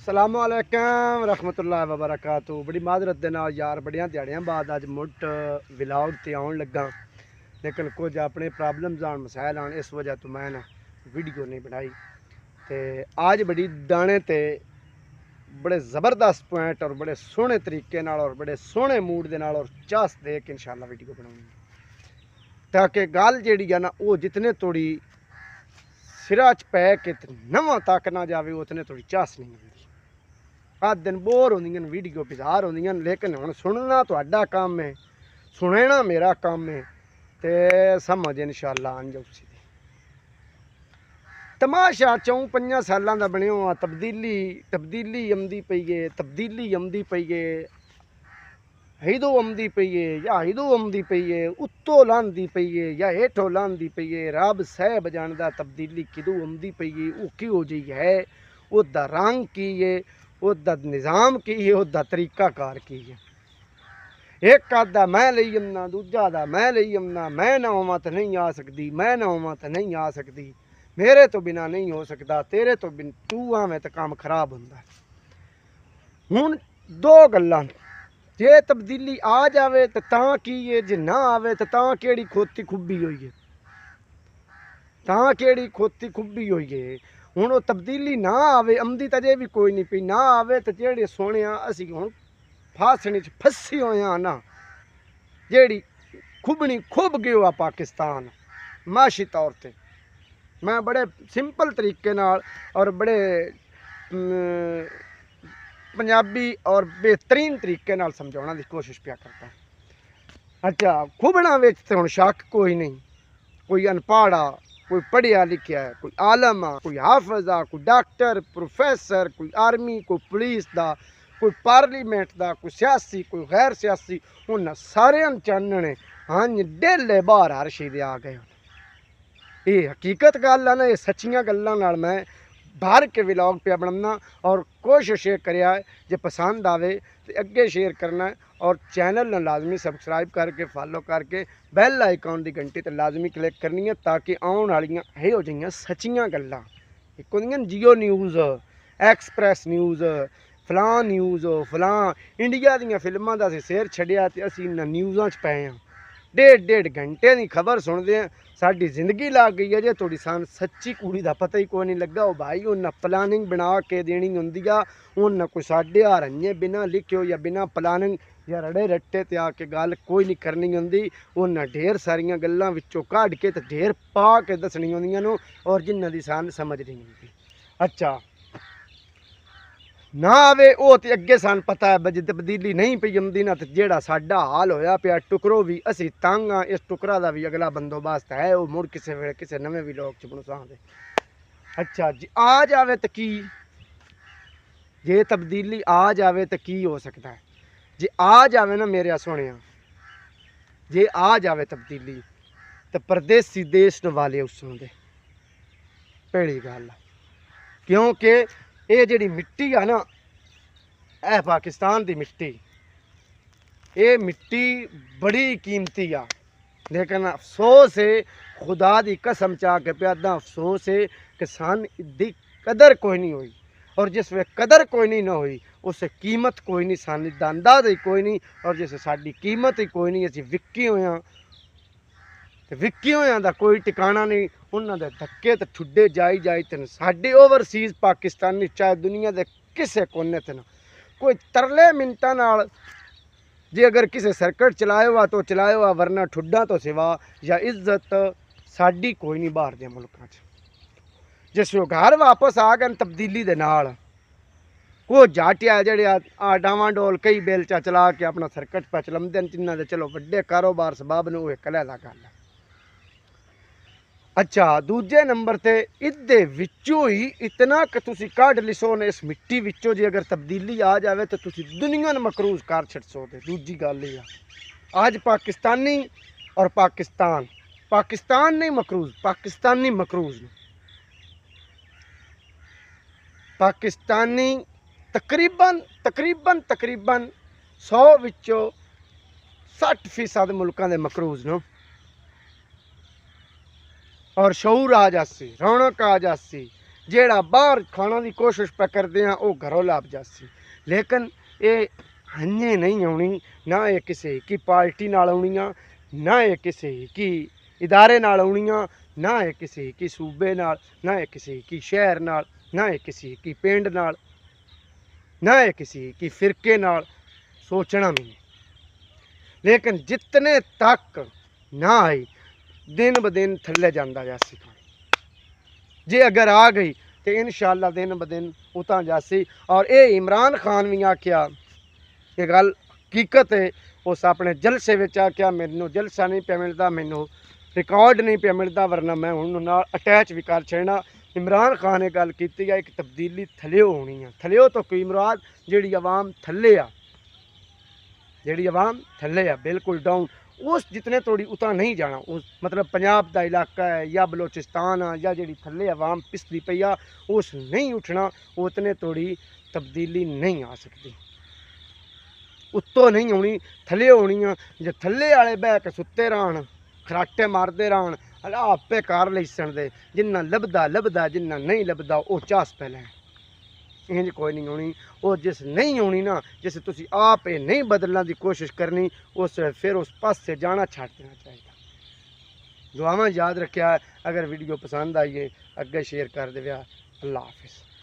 सलामुअलैकुम रहमतुल्लाहि व बरकातहू। बड़ी माजरत दे नाल यार बड़ियां दिहाड़ियां बाद अज मुट विलाग ते आउण लगा, लेकिन कुछ अपने प्रॉब्लम्स आन मसाइल आन, इस वजह तो मैं ना वीडियो नहीं बनाई। तो आज बड़ी दाने ते बड़े ज़बरदस्त पॉइंट और बड़े सोहने तरीके नाल और बड़े सोहने मूड दे नाल और चास दे के इंशाअल्लाह वीडियो बनाऊंगी, ताकि गल जिहड़ी है ना वो जितने थोड़ी सिरा च पै के नवां तक ना जाए उतने थोड़ी चास नहीं होंगी। हर दिन बोर होंदियां वीडियो बिजार होंदियां, लेकिन हुण सुनना तुहाडा काम है, सुनना मेरा काम है, तो समझ इंशाअल्लाह आन जाऊ सी। तमाशा 4-5 सालों का बने हुआ तब्दीली तब्दीली आंदी पई है, तब्दीली आंदी पई है, हिदो आंदी पई है या हिदो आंदी पई है, उत्तों लांदी पई है या हेठों लांदी पई है। रब साहब जानदा तब्दीली किदों आंदी पई है, वो किहो जी है, उसदा रंग की है, उसदा निज़ाम की है, उसदा तरीकाकार की है। एक आदा मैं लई आना, दूजा आदा मैं लई आना, मैं ना होवां तो नहीं आ सकती, मैं ना होवां तो नहीं आ सकती, मेरे तो बिना नहीं हो सकता, तेरे तो बिन तू आवें तो काम खराब होंदा। हुण दो गल्लां, जे तब्दीली आ जाए तो तां की है, जे ना आवे तो तां केड़ी खोती खुब्बी हुई है, तां केड़ी खोती खुब्बी हुई है। हुण वो तब्दीली ना आवे, आंदी तो जे भी कोई नहीं पई, ना आवे तो जेड़े सोने असीं हुण फासणी च फसी होए हां ना, जेड़ी खुबनी खुब गयो आ पाकिस्तान माशी तौर पर। मैं बड़े सिंपल तरीके नाल और बड़े पंजाबी और बेहतरीन तरीके नाल समझाने की कोशिश पिया करता। अच्छा, खुबना विच ते हुण शक कोई नहीं, कोई अनपढ़ आ, कोई पढ़िया लिखिया है, कोई आलम आ, कोई हाफिज आ, कोई डॉक्टर प्रोफैसर, कोई आर्मी, कोई पुलिस दा, कोई पार्लीमेंट दा, कोई सियासी, कोई गैर सियासी, उन्हें सारे चानने हाँ डेले बाहर हर चीज़ आ गए। ये हकीकत गल है ना, ये सच्चियां गल्लां नाल मैं भर के व्लॉग पे बनाना और कोशिश ये करिया जे पसंद आवे तो अगे शेयर करना है, और चैनल ने लाजमी सबसक्राइब करके फॉलो करके बैल आइकॉन की घंटी तो लाजमी क्लिक करनी है, ताकि आने वाली हो जिहियां सच्चियां गल्लां एक होंदियां जियो न्यूज़, एक्सप्रैस न्यूज़, फलां न्यूज़, फलां इंडिया दी फिल्मां दा शेर छड्डिया तो असीं इन्हां न्यूज़ां च पए हां। 1.5 घंटे की खबर सुनते हैं, साड़ी जिंदगी लग गई है जे थोड़ी सान सच्ची कुड़ी का पता ही कोई नहीं लगा। वो भाई उन्हें प्लानिंग बना के देनी होंगी आ, उन्हें कोई साढ़े हरइए बिना लिखियो या बिना प्लानिंग या रड़े रट्टे ते आके गल कोई नहीं करनी होंगी। उन्हें ढेर सारिया गल्लां विचों कढ़ के तो ढेर पा के दसनी होंदियां और जिन्हां दी सान समझ नहीं होंगी। अच्छा ना आवे वो तो अगे सन पता है, बज तब्दीली नहीं पई आंदी ना, तो जेड़ा साडा हाल होया पिया टुकरो भी असी तंग हाँ, इस टुकरा का भी अगला बंदोबस्त है, वो मुड़ किसी वे किसी नवे व्लॉग च बनावांगे। अच्छा जी, आ जाए तो की, जे तब्दीली आ जाए तो की हो सकता है। जे आ जाए ना मेरे सोने, जे आ जाए तब्दीली तो परदेसी देश वाले उसों दे पहली गल, क्योंकि ये जी मिट्टी है ना, यह पाकिस्तान की मिट्टी, ये मिट्टी बड़ी कीमती आ, लेकिन अफसोस है, खुदा की कसम चाह के प्यादा अफसोस है कि सन दी कदर कोई नहीं हुई, और जिस वे कदर कोई नहीं ना हुई उस कीमत कोई नहीं, सन दा अंदाज़ा ही कोई नहीं, और जिस साड़ी कीमत ही कोई नहीं, असी विक्की होए हाँ ते विक्की होया दा कोई टिकाणा नहीं। उन्होंने धक्के तो ठुड्डे जाई जाई थे साढ़े ओवरसीज़ पाकिस्तानी, चाहे दुनिया के किसी कोने थे ना, कोई तरले मिनटा नाल जे अगर किसी सर्किट चलाया हुआ तो चलाया हुआ, वरना ठुड्डा तो सिवा या इज्जत साड़ी कोई नहीं बाहर दे मुल्कों च। जिस घर वापस आ गए तब्दीली दे नाल, को जाटिया जड़े डावाडोल कई बेलचा चला के अपना सर्किट पर चलाते हैं, जिन्हों के चलो वड्डे कारोबार सबब ने, वो कलैदा गल है। अच्छा, दूजे नंबर ते इहदे विचों ही इतना कि तुसी कढ़ लिसो ने इस मिट्टी विचों, जे अगर तब्दीली आ जाए तो तुसी दुनिया ने मकरूज कर छड़ सकते। दूजी गल ये आज पाकिस्तानी और पाकिस्तान नहीं मकरूज, पाकिस्तानी मकरूज ने, पाकिस्तानी तकरीबन तकरीबन तकरीबन 100 विचों 60% मुल्कों के मकरूज ने, और शऊर आ जासी, रौनक आ जासी, ਜਿਹੜਾ ਬਾਹਰ ਖਾਣਾ ਦੀ ਕੋਸ਼ਿਸ਼ ਪਾ ਕਰਦੇ ਆ ਉਹ ਘਰੋਂ ਲੱਭ ਜਾਸੀ। ਲੇਕਿਨ ਇਹ ਹੰਨੇ ਨਹੀਂ ਆਉਣੀ, ਨਾ ਇਹ ਕਿਸੇ ਕੀ ਪਾਰਟੀ ਨਾਲ ਆਉਣੀਆਂ, ਨਾ ਇਹ ਕਿਸੇ ਕੀ ਇਦਾਰੇ ਨਾਲ ਆਉਣੀਆਂ, ਨਾ ਇਹ ਕਿਸੇ ਕੀ ਸੂਬੇ ਨਾਲ, ਨਾ ਇਹ ਕਿਸੇ ਕੀ ਸ਼ਹਿਰ ਨਾਲ, ਨਾ ਇਹ ਕਿਸੇ ਕੀ ਪਿੰਡ ਨਾਲ, ਨਾ ਇਹ ਕਿਸੇ ਕੀ ਫਿਰਕੇ ਨਾਲ सोचना भी नहीं। लेकिन जितने तक ना आई दिन ब दिन थल्ले जाता जासी खानी। जे अगर आ गई तो इंशाअल्लाह दिन ब दिन उतां जासी। और ये इमरान खान भी आख्या, ये गल हकीकत है, उस अपने जलसे में आख्या मैनू जलसा नहीं पिया मिलता, मैनू रिकॉर्ड नहीं पिया मिलता, वरना मैं हुण नाल अटैच भी कर छड़ना। इमरान खान ने गल की है एक तब्दीली थल्ले होनी है। थल्ले तो कोई मुराद जिहड़ी आवाम थल्ले आ, जिहड़ी आवाम थल्ले आ बिल्कुल डाउन, उस जितने तोड़ी उतना नहीं जाना। उस मतलब पंजाब का इलाका है या बलोचिस्तान आ या जिहड़ी थल्ले आवाम पिसदी पई आ, उस नहीं उठना, उतने तोड़ी तब्दीली नहीं आ सकती। उत्तों नहीं आनी, थल्ले होनी आ। जे थल्ले वाले बह के सुत्ते रहन, खराटे मारते रहन, आपे कार लैसन दे, जिन्ना लभदा लभदा, जिन्ना नहीं लभदा वो चास पै लैन। इंज कोई नहीं होनी। और जिस नहीं होनी ना, जिस तुसी आप नहीं बदलने की कोशिश करनी, उस फिर उस पास से जाना छाड़ देना चाहिए। दुआवां याद रखिया। अगर वीडियो पसंद आई है अगे शेयर कर देवे। अल्लाह हाफिज़।